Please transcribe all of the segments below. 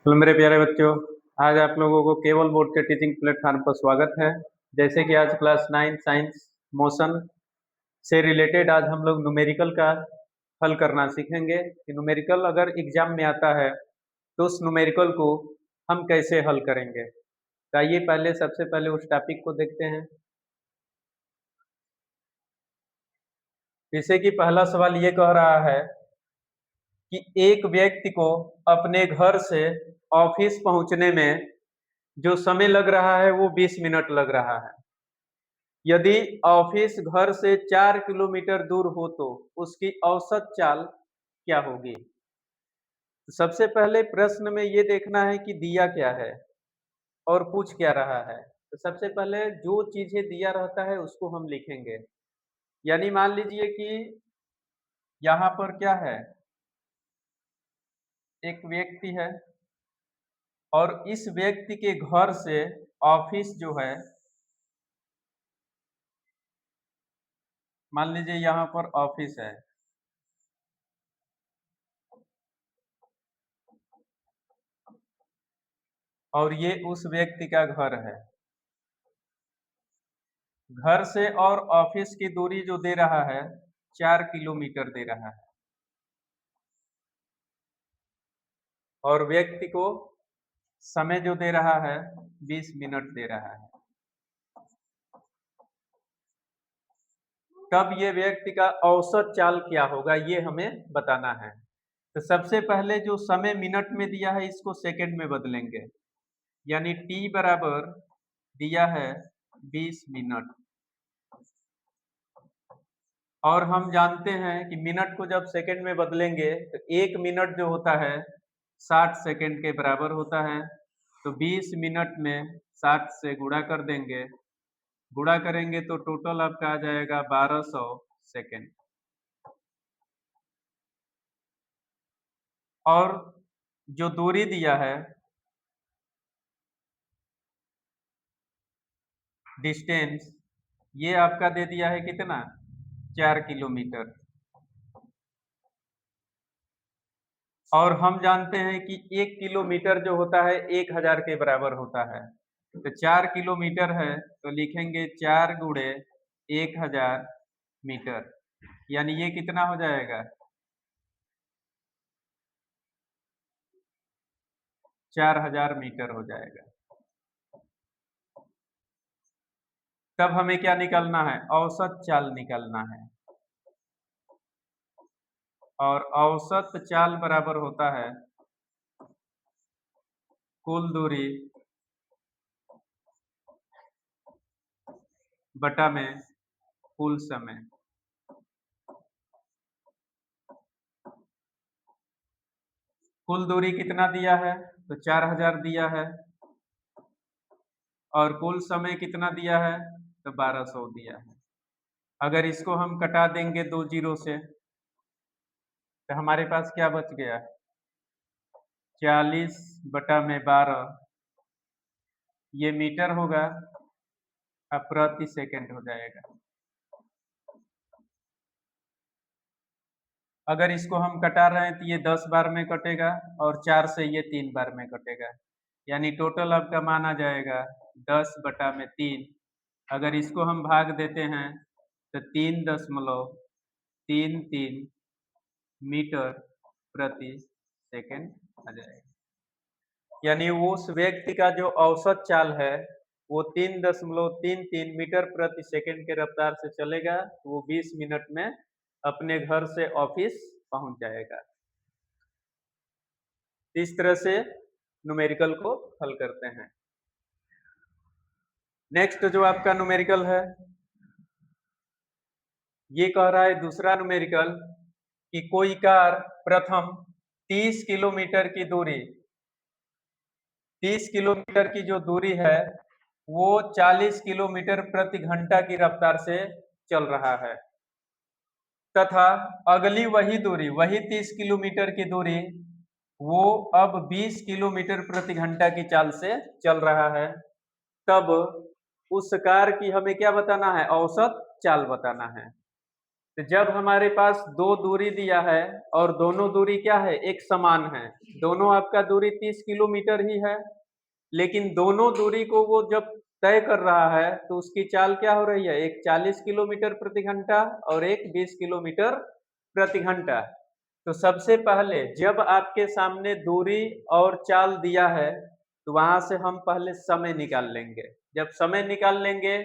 Hello मेरे प्यारे बच्चों। आज आप लोगों को केवल बोर्ड के टीचिंग प्लेटफॉर्म पर स्वागत है। जैसे कि आज क्लास 9 साइंस मोशन से रिलेटेड आज हम लोग न्यूमेरिकल का हल करना सीखेंगे कि न्यूमेरिकल अगर एग्जाम में आता है तो उस न्यूमेरिकल को हम कैसे हल करेंगे। तो आइए पहले सबसे पहले उस टॉपिक को देखते हैं। जैसे कि पहला सवाल ये कह रहा है कि एक व्यक्ति को अपने घर से ऑफिस पहुंचने में जो समय लग रहा है वो 20 मिनट लग रहा है। यदि ऑफिस घर से 4 किलोमीटर दूर हो तो उसकी औसत चाल क्या होगी। तो सबसे पहले प्रश्न में ये देखना है कि दिया क्या है और पूछ क्या रहा है। तो सबसे पहले जो चीजें दिया रहता है उसको हम लिखेंगे। यानी मान लीजिए कि यहाँ पर क्या है, एक व्यक्ति है और इस व्यक्ति के घर से ऑफिस जो है, मान लीजिए यहाँ पर ऑफिस है और ये उस व्यक्ति का घर है। घर से और ऑफिस की दूरी जो दे रहा है 4 किलोमीटर दे रहा है और व्यक्ति को समय जो दे रहा है 20 मिनट दे रहा है। तब ये व्यक्ति का औसत चाल क्या होगा ये हमें बताना है। तो सबसे पहले जो समय मिनट में दिया है इसको सेकंड में बदलेंगे। यानी t बराबर दिया है 20 मिनट और हम जानते हैं कि मिनट को जब सेकंड में बदलेंगे तो 1 मिनट जो होता है 60 सेकंड के बराबर होता है। तो 20 मिनट में 60 से गुणा कर देंगे, गुणा करेंगे तो टोटल आपका आ जाएगा 1200 सेकंड। और जो दूरी दिया है डिस्टेंस, ये आपका दे दिया है कितना, 4 किलोमीटर। और हम जानते हैं कि 1 किलोमीटर जो होता है 1000 के बराबर होता है। तो 4 किलोमीटर है तो लिखेंगे 4 गुणे 1000 मीटर। यानी ये कितना हो जाएगा, 4000 मीटर हो जाएगा। तब हमें क्या निकालना है, औसत चाल निकालना है। और औसत चाल बराबर होता है कुल दूरी बटा में कुल समय। कुल दूरी कितना दिया है, तो 4000 दिया है और कुल समय कितना दिया है, तो 1200 दिया है। अगर इसको हम कटा देंगे 2 जीरो से तो हमारे पास क्या बच गया, 40 बटा में 12, ये मीटर होगा, अब प्रति सेकंड हो जाएगा। अगर इसको हम कटा रहे हैं तो ये 10 बार में कटेगा और 4 से ये 3 बार में कटेगा। यानी टोटल आपका मान आ जाएगा 10 बटा में 3। अगर इसको हम भाग देते हैं तो 3.33 मीटर प्रति सेकंड आ जाएगा। यानी उस व्यक्ति का जो औसत चाल है वो 3.33 मीटर प्रति सेकंड के रफ्तार से चलेगा, तो वो 20 मिनट में अपने घर से ऑफिस पहुंच जाएगा। इस तरह से न्यूमेरिकल को हल करते हैं। नेक्स्ट जो आपका न्यूमेरिकल है, ये कह रहा है दूसरा न्यूमेरिकल कि कोई कार प्रथम 30 किलोमीटर की दूरी, 30 किलोमीटर की जो दूरी है वो 40 किलोमीटर प्रति घंटा की रफ्तार से चल रहा है तथा अगली वही दूरी, वही 30 किलोमीटर की दूरी वो अब 20 किलोमीटर प्रति घंटा की चाल से चल रहा है। तब उस कार की हमें क्या बताना है, औसत चाल बताना है। तो जब हमारे पास दो दूरी दिया है और दोनों दूरी क्या है, एक समान है, दोनों आपका दूरी 30 किलोमीटर ही है, लेकिन दोनों दूरी को वो जब तय कर रहा है तो उसकी चाल क्या हो रही है, एक 40 किलोमीटर प्रति घंटा और एक 20 किलोमीटर प्रति घंटा। तो सबसे पहले जब आपके सामने दूरी और चाल दिया है तो वहां से हम पहले समय निकाल लेंगे। जब समय निकाल लेंगे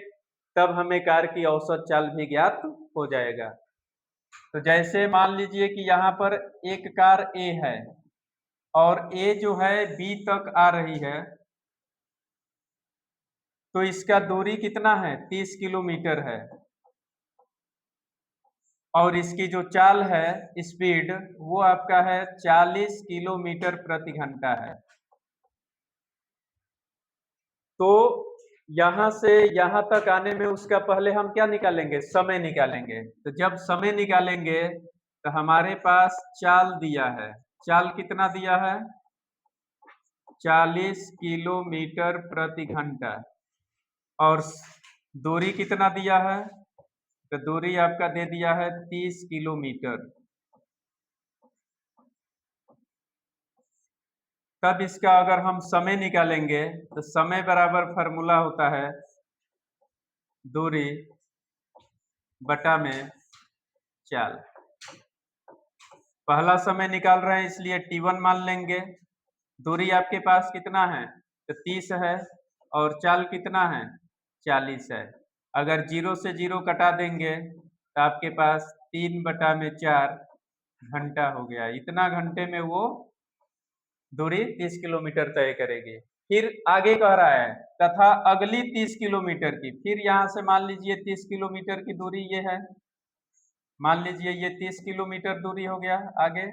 तब हमें कार की औसत चाल भी ज्ञात हो जाएगा। तो जैसे मान लीजिए कि यहाँ पर एक कार ए है और ए जो है बी तक आ रही है, तो इसका दूरी कितना है, 30 किलोमीटर है और इसकी जो चाल है, स्पीड, वो आपका है 40 किलोमीटर प्रति घंटा है। तो यहाँ से यहाँ तक आने में उसका पहले हम क्या निकालेंगे, समय निकालेंगे। तो जब समय निकालेंगे तो हमारे पास चाल दिया है, चाल कितना दिया है, 40 किलोमीटर प्रति घंटा, और दूरी कितना दिया है, तो दूरी आपका दे दिया है 30 किलोमीटर। तब इसका अगर हम समय निकालेंगे तो समय बराबर फॉर्मूला होता है दूरी बटा में चाल। पहला समय निकाल रहे हैं इसलिए t1 मान लेंगे। दूरी आपके पास कितना है, तो 30 है और चाल कितना है, 40 है। अगर 0 से 0 कटा देंगे तो आपके पास 3 बटा में 4 घंटा हो गया। इतना घंटे में वो दूरी 30 किलोमीटर तय करेगी। फिर आगे कह रहा है तथा अगली 30 किलोमीटर की, फिर यहाँ से मान लीजिए 30 किलोमीटर की दूरी ये है, मान लीजिए ये 30 किलोमीटर दूरी हो गया आगे,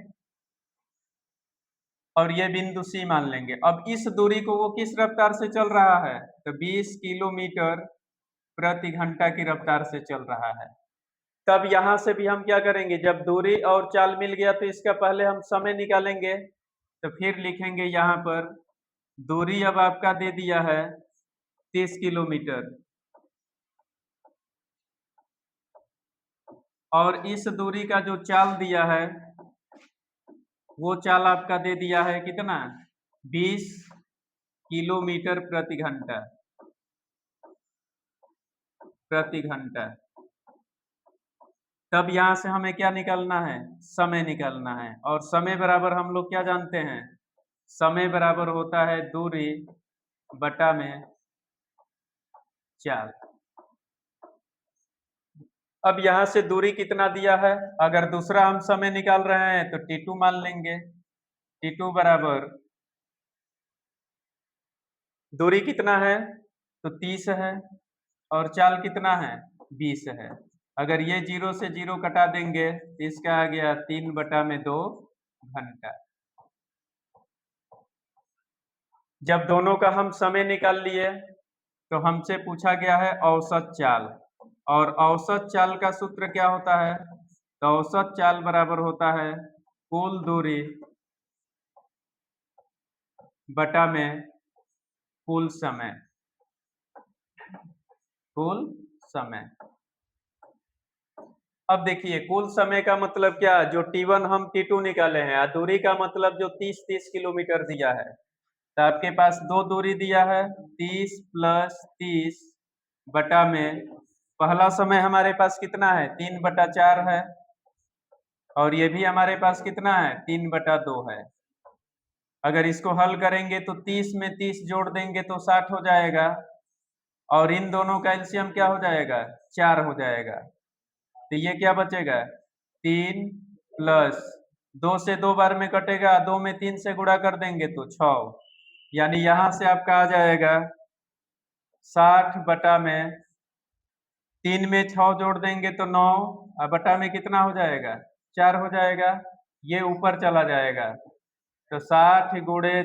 और ये बिंदु सी मान लेंगे। अब इस दूरी को वो किस रफ्तार से चल रहा है, तो 20 किलोमीटर प्रति घंटा की रफ्तार से चल रहा है। तब यहाँ से भी हम क्या करेंगे, जब दूरी और चाल मिल गया तो इसका पहले हम समय निकालेंगे। तो फिर लिखेंगे यहाँ पर दूरी अब आपका दे दिया है 30 किलोमीटर, और इस दूरी का जो चाल दिया है वो चाल आपका दे दिया है कितना, 20 किलोमीटर प्रति घंटा प्रति घंटा। तब यहाँ से हमें क्या निकालना है, समय निकालना है। और समय बराबर हम लोग क्या जानते हैं, समय बराबर होता है दूरी बटा में चाल। अब यहाँ से दूरी कितना दिया है, अगर दूसरा हम समय निकाल रहे हैं तो t2 मान लेंगे। t2 बराबर दूरी कितना है, तो 30 है और चाल कितना है, 20 है। अगर ये 0 से 0 कटा देंगे तो इसका आ गया 3 बटा में 2 घंटा। जब दोनों का हम समय निकाल लिए तो हमसे पूछा गया है औसत चाल, और औसत चाल का सूत्र क्या होता है, तो औसत चाल बराबर होता है कुल दूरी बटा में कुल समय, कुल समय। अब देखिए कुल समय का मतलब क्या, जो t1 हम t2 निकाले हैं, दूरी का मतलब जो 30 किलोमीटर दिया है, तो आपके पास दो दूरी दिया है 30 + 30 बटा में, पहला समय हमारे पास कितना है, 3/4 है, और ये भी हमारे पास कितना है, 3/2 है। अगर इसको हल करेंगे तो 30 में 30 जोड़ देंगे तो 60 हो जाएगा, और इन दोनों का एलसीएम क्या हो जाएगा, 4 हो जाएगा। तो ये क्या बचेगा, 3 + 2 से 2 बार में कटेगा, 2 में 3 से गुणा कर देंगे तो 6, यानी यहाँ से आपका आ जाएगा 60 बटा में 3 में 6 जोड़ देंगे तो 9, और बटा में कितना हो जाएगा, 4 हो जाएगा। ये ऊपर चला जाएगा तो 60 गुणे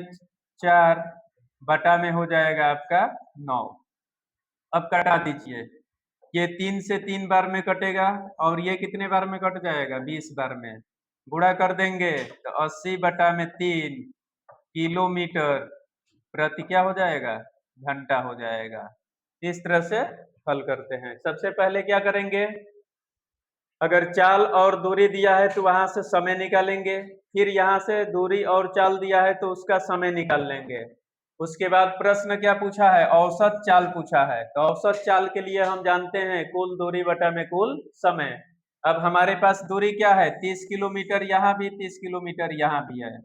4 बटा में हो जाएगा आपका 9। अब कटा दीजिए, ये 3 से 3 बार में कटेगा और ये कितने बार में कट जाएगा, 20 बार में। गुणा कर देंगे तो 80 बटा में 3 किलोमीटर प्रति क्या हो जाएगा, घंटा हो जाएगा। इस तरह से हल करते हैं। सबसे पहले क्या करेंगे, अगर चाल और दूरी दिया है तो वहां से समय निकालेंगे, फिर यहाँ से दूरी और चाल दिया है तो उसका समय निकाल लेंगे। उसके बाद प्रश्न क्या पूछा है, औसत चाल पूछा है, तो औसत चाल के लिए हम जानते हैं कुल दूरी बटा में कुल समय। अब हमारे पास दूरी क्या है, 30 किलोमीटर, यहाँ भी 30 किलोमीटर यहाँ भी है।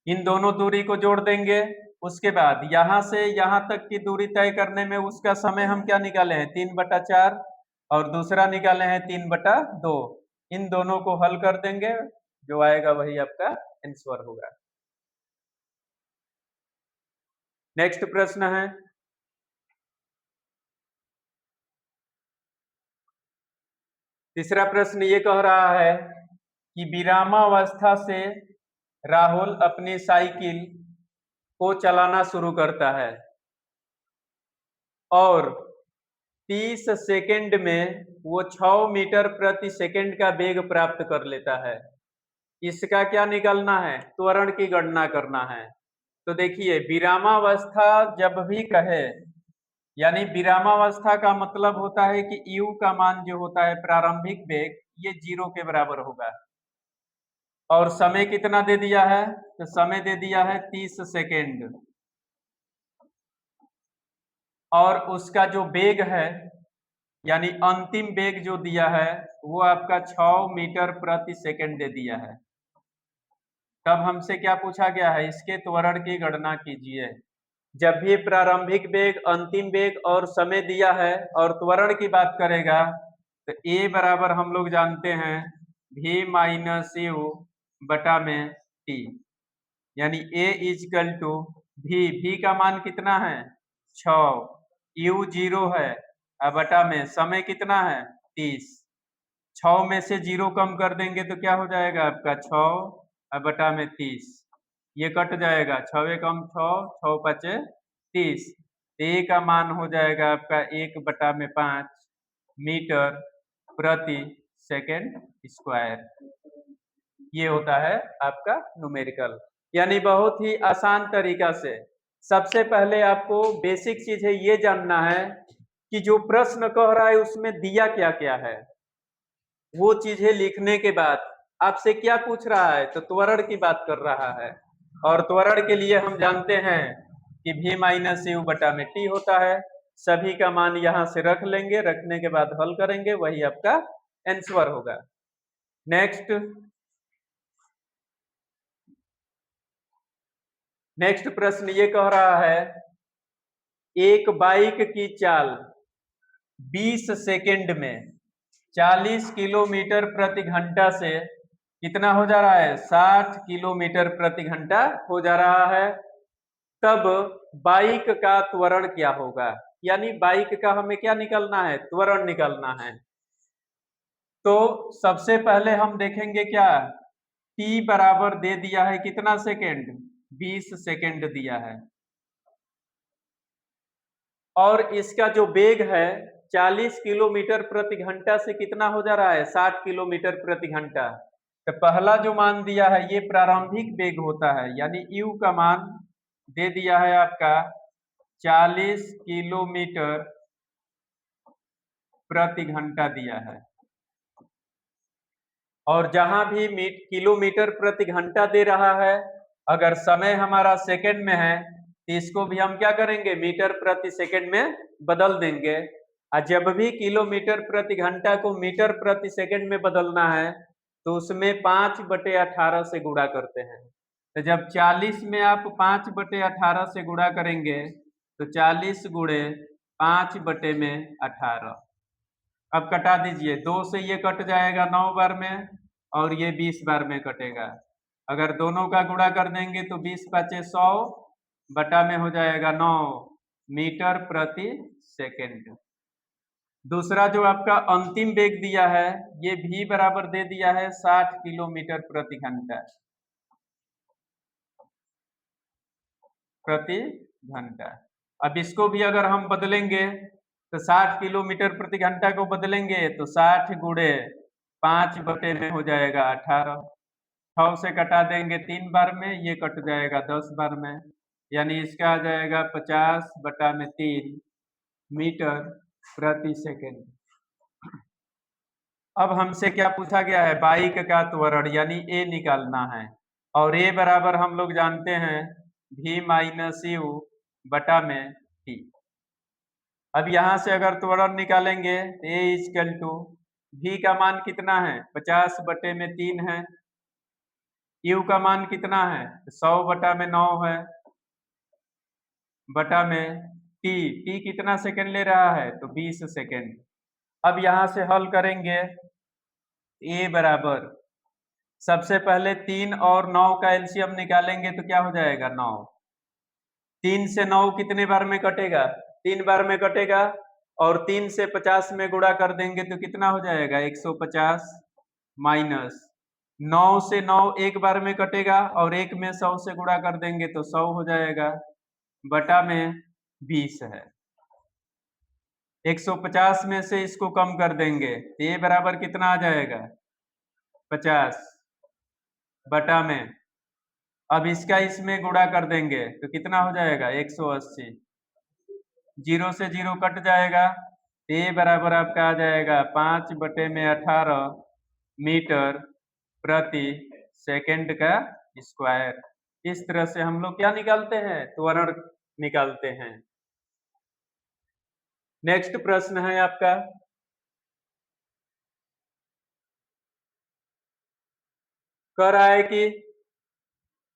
इन दोनों दूरी को जोड़ देंगे। उसके बाद यहाँ से यहाँ तक की दूरी तय करने में उसका समय हम क्या निकाले हैं, 3/4, और दूसरा निकाले हैं 3/2। इन दोनों को हल कर देंगे, जो आएगा वही आपका आंसर होगा। नेक्स्ट प्रश्न है, तीसरा प्रश्न ये कह रहा है कि विरामावस्था से राहुल अपनी साइकिल को चलाना शुरू करता है और 30 सेकंड में वो 6 मीटर प्रति सेकंड का वेग प्राप्त कर लेता है। इसका क्या निकालना है, त्वरण की गणना करना है। तो देखिए, विरामावस्था जब भी कहे, यानी विरामावस्था का मतलब होता है कि u का मान जो होता है प्रारंभिक वेग, ये 0 के बराबर होगा। और समय कितना दे दिया है, तो समय दे दिया है 30 सेकेंड। और उसका जो वेग है, यानी अंतिम वेग जो दिया है, वो आपका 6 मीटर प्रति सेकेंड दे दिया है। तब हमसे क्या पूछा गया है, इसके त्वरण की गणना कीजिए। जब भी प्रारंभिक वेग, अंतिम वेग और समय दिया है और त्वरण की बात करेगा, तो a बराबर हम लोग जानते हैं v माइनस यू बटा में t, यानी a इजकल टू v का मान कितना है 6, u 0 है, बटा में समय कितना है 30। 6 में से 0 कम कर देंगे तो क्या हो जाएगा आपका 6 बटा में 30, ये कट जाएगा, 6 कम 6, 6 पचे 30। a का मान हो जाएगा आपका 1/5 मीटर प्रति सेकेंड स्क्वायर। ये होता है आपका न्यूमेरिकल। यानी बहुत ही आसान तरीका से, सबसे पहले आपको बेसिक चीज है ये जानना है कि जो प्रश्न कह रहा है उसमें दिया क्या क्या है। वो चीजें लिखने के बाद आपसे क्या पूछ रहा है, तो त्वरण की बात कर रहा है। और त्वरण के लिए हम जानते हैं कि v माइनस यू बटा में t होता है। सभी का मान यहाँ से रख लेंगे, रखने के बाद हल करेंगे, वही आपका आंसर होगा। नेक्स्ट प्रश्न ये कह रहा है, एक बाइक की चाल 20 सेकेंड में 40 किलोमीटर प्रति घंटा से कितना हो जा रहा है, 60 किलोमीटर प्रति घंटा हो जा रहा है। तब बाइक का त्वरण क्या होगा, यानी बाइक का हमें क्या निकालना है, त्वरण निकालना है। तो सबसे पहले हम देखेंगे क्या, t बराबर दे दिया है कितना सेकेंड, 20 सेकेंड दिया है, और इसका जो वेग है 40 किलोमीटर प्रति घंटा से कितना हो जा रहा है, 60 किलोमीटर प्रति घंटा। तो पहला जो मान दिया है ये प्रारंभिक वेग होता है, यानी u का मान दे दिया है आपका 40 किलोमीटर प्रति घंटा दिया है। और जहां भी किलोमीटर प्रति घंटा दे रहा है, अगर समय हमारा सेकंड में है तो इसको भी हम क्या करेंगे, मीटर प्रति सेकंड में बदल देंगे। और जब भी किलोमीटर प्रति घंटा को मीटर प्रति सेकंड में बदलना है तो उसमें 5/18 से गुणा करते हैं। तो जब 40 में आप 5/18 से गुणा करेंगे तो 40 गुणे 5/18। अब कटा दीजिए, 2 से ये कट जाएगा 9 बार में, और ये 20 बार में कटेगा। अगर दोनों का गुणा कर देंगे तो 20 पचे 100 बटा में हो जाएगा 9 मीटर प्रति सेकेंड। दूसरा जो आपका अंतिम वेग दिया है, ये v बराबर दे दिया है 60 किलोमीटर प्रति घंटा अब इसको भी अगर हम बदलेंगे तो 60 किलोमीटर प्रति घंटा को बदलेंगे तो 60 गुणे 5 बटे में हो जाएगा 18। 6 से कटा देंगे 3 बार में, ये कट जाएगा 10 बार में, यानी इसका आ जाएगा 50/3 मीटर प्रति सेकेंड। अब हमसे क्या पूछा गया है, बाइक का त्वरण यानी ए निकालना है, और ए बराबर हम लोग जानते हैं v माइनस यू बटा में टी। अब यहाँ से अगर त्वरण निकालेंगे तो ए इजकल टू v का मान कितना है 50 बटे में 3 है, u का मान कितना है 100 बटा में 9 है, बटा में टी कितना सेकंड ले रहा है तो 20 सेकंड। अब यहाँ से हल करेंगे, ए बराबर सबसे पहले 3 और 9 का एलसीएम निकालेंगे तो क्या हो जाएगा 9। 3 से 9 कितने बार में कटेगा 3 बार में कटेगा, और 3 से 50 में गुणा कर देंगे तो कितना हो जाएगा 150, माइनस 9 से 9 एक बार में कटेगा, और 1 में 100 से गुणा कर देंगे तो 100 हो जाएगा, बटा में 20 है। 150 में से इसको कम कर देंगे तो ये बराबर कितना आ जाएगा 50, बटा में अब इसका इसमें गुणा कर देंगे तो कितना हो जाएगा 180, 0 से 0 कट जाएगा, ए बराबर आपका आ जाएगा 5 बटे में 18 मीटर प्रति सेकंड का स्क्वायर। इस तरह से हम लोग क्या निकालते हैं त्वरण निकालते हैं। नेक्स्ट प्रश्न है आपका, कह रहा है कि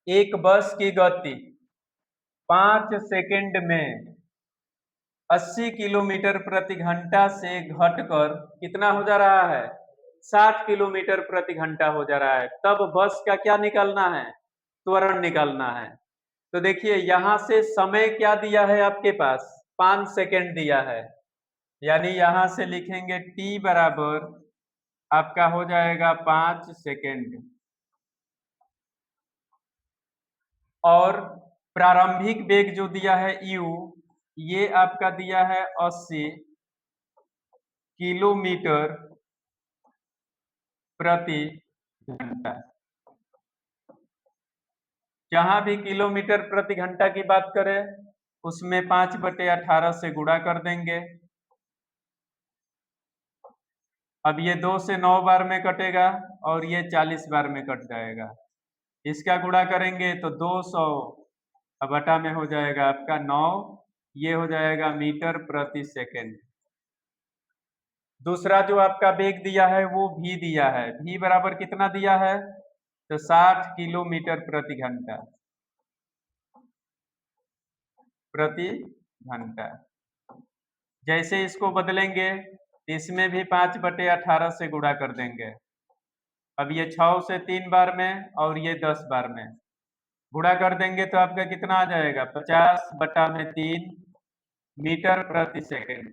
एक बस की गति 5 सेकंड में 80 किलोमीटर प्रति घंटा से घटकर कितना हो जा रहा है 60 किलोमीटर प्रति घंटा हो जा रहा है, तब बस का क्या निकालना है त्वरण निकालना है। तो देखिए यहां से समय क्या दिया है आपके पास 5 सेकंड दिया है, यानी यहां से लिखेंगे t बराबर आपका हो जाएगा 5 सेकंड, और प्रारंभिक वेग जो दिया है u ये आपका दिया है 80 किलोमीटर प्रति घंटा। जहां भी किलोमीटर प्रति घंटा की बात करें उसमें 5 बटे 18 से गुणा कर देंगे। अब ये 2 से 9 बार में कटेगा और ये 40 बार में कट जाएगा, इसका गुणा करेंगे तो 200 बटा में हो जाएगा आपका 9, ये हो जाएगा मीटर प्रति सेकंड। दूसरा जो आपका वेग दिया है वो v दिया है, v बराबर कितना दिया है तो 60 किलोमीटर प्रति घंटा प्रति घंटा। जैसे इसको बदलेंगे इसमें भी 5 बटे 18 से गुणा कर देंगे। अब ये 6 से 3 बार में और ये 10 बार में गुणा कर देंगे तो आपका कितना आ जाएगा 50 बटा में 3 मीटर प्रति सेकंड।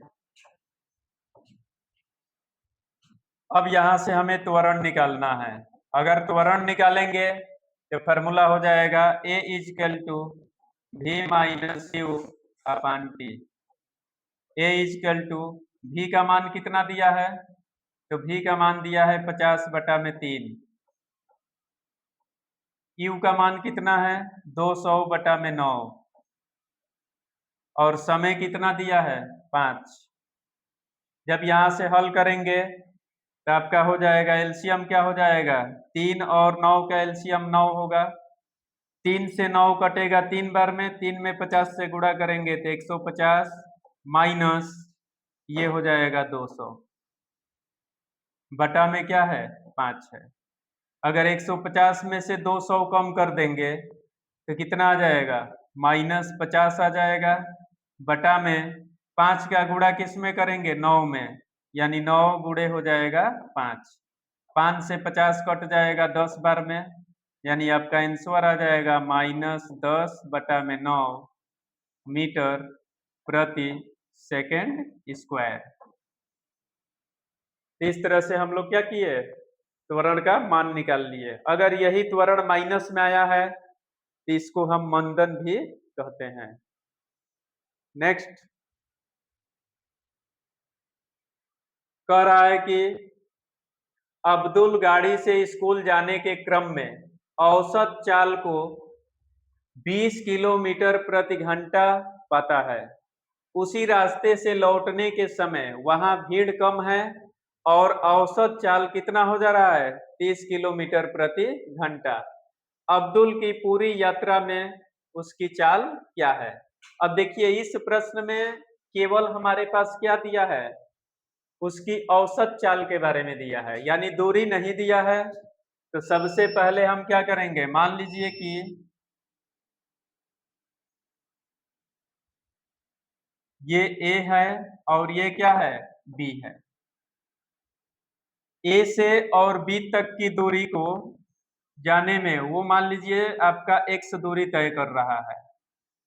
अब यहां से हमें त्वरण निकालना है, अगर त्वरण निकालेंगे तो फॉर्मूला हो जाएगा a equal to v minus u upon t. A equal to v का मान कितना दिया है तो v का मान दिया है 50 बटा में 3, u का मान कितना है 200 बटा में 9, और समय कितना दिया है 5। जब यहां से हल करेंगे तो आपका हो जाएगा एलसीएम क्या हो जाएगा 3 और 9 का एलसीएम 9 होगा, 3 से 9 कटेगा 3 बार में, 3 में 50 से गुणा करेंगे तो 150 माइनस ये हो जाएगा 200 बटा में क्या है 5 है। अगर 150 में से 200 कम कर देंगे तो कितना आ जाएगा -50 आ जाएगा, बटा में 5 का गुणा किस में करेंगे 9 में, यानी 9 गुणे हो जाएगा 5, 5 से 50 कट जाएगा 10 बार में, यानी आपका आंसर आ जाएगा -10 बटा में 9 मीटर प्रति सेकंड स्क्वायर। इस तरह से हम लोग क्या किए त्वरण का मान निकाल लिए। अगर यही त्वरण माइनस में आया है तो इसको हम मंदन भी कहते हैं। नेक्स्ट कह रहा है कि अब्दुल गाड़ी से स्कूल जाने के क्रम में औसत चाल को 20 किलोमीटर प्रति घंटा पाता है, उसी रास्ते से लौटने के समय वहां भीड़ कम है और औसत चाल कितना हो जा रहा है? 30 किलोमीटर प्रति घंटा। अब्दुल की पूरी यात्रा में उसकी चाल क्या है? अब देखिए इस प्रश्न में केवल हमारे पास क्या दिया है? उसकी औसत चाल के बारे में दिया है, यानी दूरी नहीं दिया है। तो सबसे पहले हम क्या करेंगे, मान लीजिए कि ये ए है और ये क्या है? बी है। ए से और बी तक की दूरी को जाने में वो मान लीजिए आपका एक्स दूरी तय कर रहा है,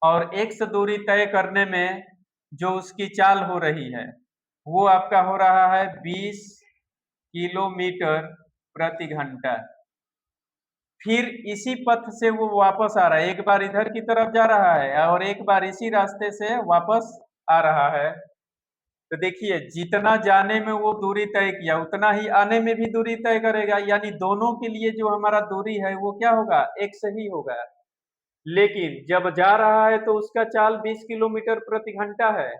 और एक्स दूरी तय करने में जो उसकी चाल हो रही है वो आपका हो रहा है 20 किलोमीटर प्रति घंटा। फिर इसी पथ से वो वापस आ रहा है, एक बार इधर की तरफ जा रहा है और एक बार इसी रास्ते से वापस आ रहा है। तो देखिए जितना जाने में वो दूरी तय किया उतना ही आने में भी दूरी तय करेगा, यानी दोनों के लिए जो हमारा दूरी है वो क्या होगा? एक्स ही होगा। लेकिन जब जा रहा है तो उसका चाल 20 किलोमीटर प्रति घंटा है,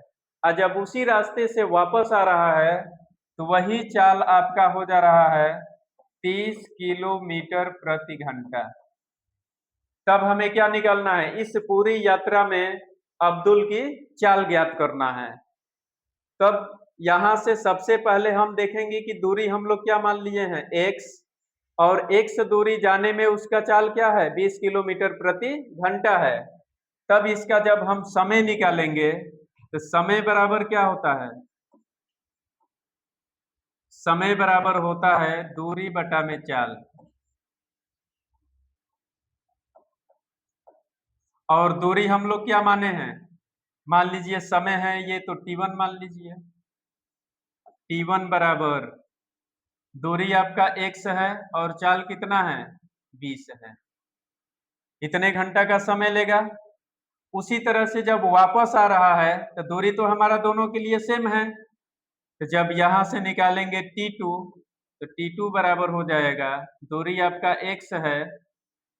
और जब उसी रास्ते से वापस आ रहा है तो वही चाल आपका हो जा रहा है 30 किलोमीटर प्रति घंटा। तब हमें क्या निकालना है? इस पूरी यात्रा में अब्दुल की चाल ज्ञात करना है। तब यहां से सबसे पहले हम देखेंगे कि दूरी हम लोग क्या मान लिए हैं? x, और x दूरी जाने में उसका चाल क्या है? 20 किलोमीटर प्रति घंटा है। तब इसका जब हम समय निकालेंगे तो समय बराबर क्या होता है? समय बराबर होता है दूरी बटा में चाल। और दूरी हम लोग क्या माने हैं? मान लीजिए समय है ये, तो t1 मान लीजिए। t1 बराबर दूरी आपका x है और चाल कितना है? 20 है। इतने घंटा का समय लेगा। उसी तरह से जब वापस आ रहा है तो दूरी तो हमारा दोनों के लिए सेम है, तो जब यहां से निकालेंगे t2 तो t2 बराबर हो जाएगा, दूरी आपका x है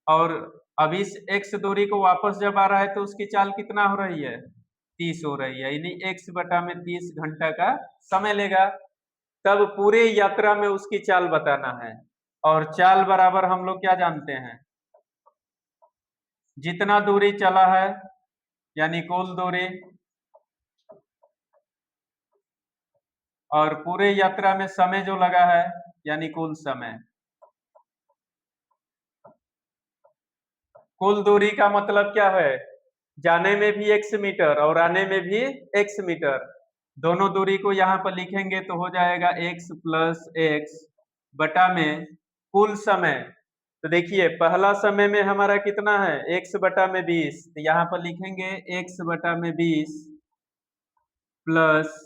और अब इस x दूरी को वापस जब आ रहा है तो उसकी चाल कितना हो रही है? 30 हो रही है, यानी x बटा में 30 घंटा का समय लेगा। तब पूरे यात्रा में उसकी चाल बताना है, और चाल बराबर हम लोग क्या जानते हैं? जितना दूरी चला है यानी कुल दूरी, और पूरे यात्रा में समय जो लगा है यानी कुल समय। कुल दूरी का मतलब क्या है? जाने में भी x मीटर और आने में भी x मीटर। दोनों दूरी को यहाँ पर लिखेंगे तो हो जाएगा x प्लस x बटा में कुल समय। तो देखिए पहला समय में हमारा कितना है? x बटा में 20, तो यहाँ पर लिखेंगे x बटा में 20 प्लस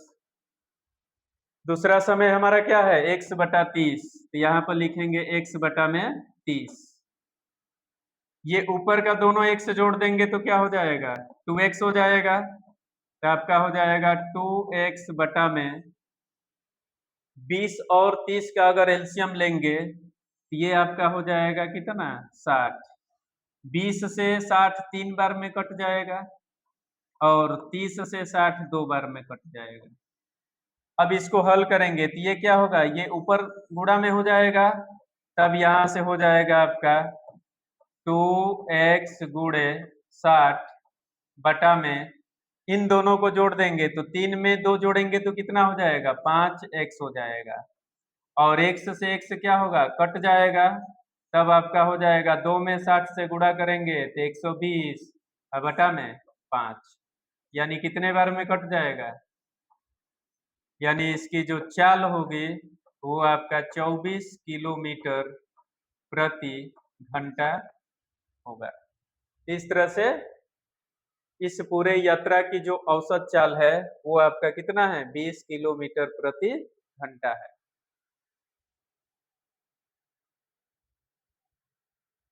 दूसरा समय हमारा क्या है? x बटा 30, तो यहाँ पर लिखेंगे x बटा में 30। ये ऊपर का दोनों x जोड़ देंगे तो क्या हो जाएगा? 2x हो जाएगा। तो आपका हो जाएगा 2x बटा में 20 और 30 का अगर एलसीएम लेंगे तो ये आपका हो जाएगा कितना? 60। 20 से 60 3 बार में कट जाएगा और 30 से 60 2 बार में कट जाएगा। अब इसको हल करेंगे तो ये क्या होगा? ये ऊपर गुणा में हो जाएगा, तब यहाँ से हो जाएगा आपका 2x गुणे 60 बटा में इन दोनों को जोड़ देंगे तो 3 में 2 जोड़ेंगे तो कितना हो जाएगा? 5x हो जाएगा, और x से x क्या होगा? कट जाएगा। तब आपका हो जाएगा 2 में 60 से गुणा करेंगे तो 120 और बटा में 5, यानी कितने बार में कट जाएगा? यानी इसकी जो चाल होगी वो आपका 24 किलोमीटर प्रति घंटा होगा। इस तरह से इस पूरे यात्रा की जो औसत चाल है वो आपका कितना है? 20 किलोमीटर प्रति घंटा है।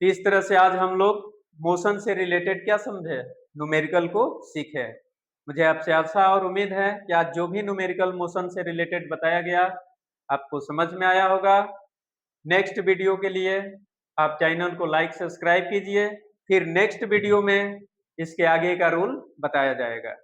इस तरह से आज हम लोग मोशन से रिलेटेड क्या समझे? न्यूमेरिकल को सीखे। मुझे आपसे आशा और उम्मीद है कि आज जो भी न्यूमेरिकल मोशन से रिलेटेड बताया गया आपको समझ में आया होगा। नेक्स्ट वीडियो के लिए आप चैनल को लाइक सब्सक्राइब कीजिए, फिर नेक्स्ट वीडियो में इसके आगे का रूल बताया जाएगा।